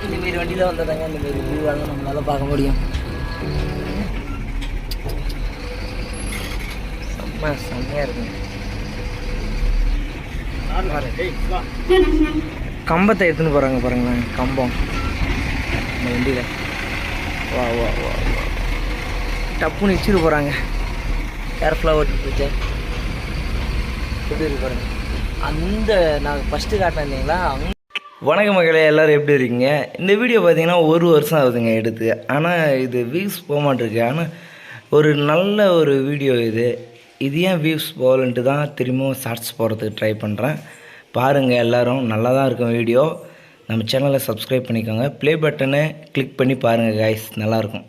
இந்தமாரி வண்டியில் வந்ததாங்க இந்தமாரி வியூவாக நம்மளால் பார்க்க முடியும். செம்மையாக இருக்குங்க. கம்பத்தை எடுத்துன்னு போகிறாங்க பாருங்களேன், கம்பம் இந்த வண்டியில். வா வா வா வா டப்புன்னு வச்சுட்டு போகிறாங்க. கேர்ஃபுல்லாக ஓட்டிட்டு போயிட்டு எப்படி இருக்கு பாருங்க. அந்த நான் ஃபஸ்ட்டு காட்டினேன் இல்லைங்களா. வணக்க மகளே, எல்லோரும் எப்படி இருக்கீங்க? இந்த வீடியோ பார்த்தீங்கன்னா 1 வருஷம் ஆகுதுங்க எடுத்து. ஆனால் இது வியூஸ் போக மாட்டிருக்கு. ஆனால் ஒரு நல்ல ஒரு வீடியோ இது. இது ஏன் வியூஸ் போகலன்ட்டு தான் திரும்பவும் ஷார்ட்ஸ் போடுறதுக்கு ட்ரை பண்ணுறேன். பாருங்கள் எல்லோரும், நல்லா தான் இருக்கும் வீடியோ. நம்ம சேனலை சப்ஸ்கிரைப் பண்ணிக்கோங்க. ப்ளே பட்டனை கிளிக் பண்ணி பாருங்கள் கைஸ், நல்லாயிருக்கும்.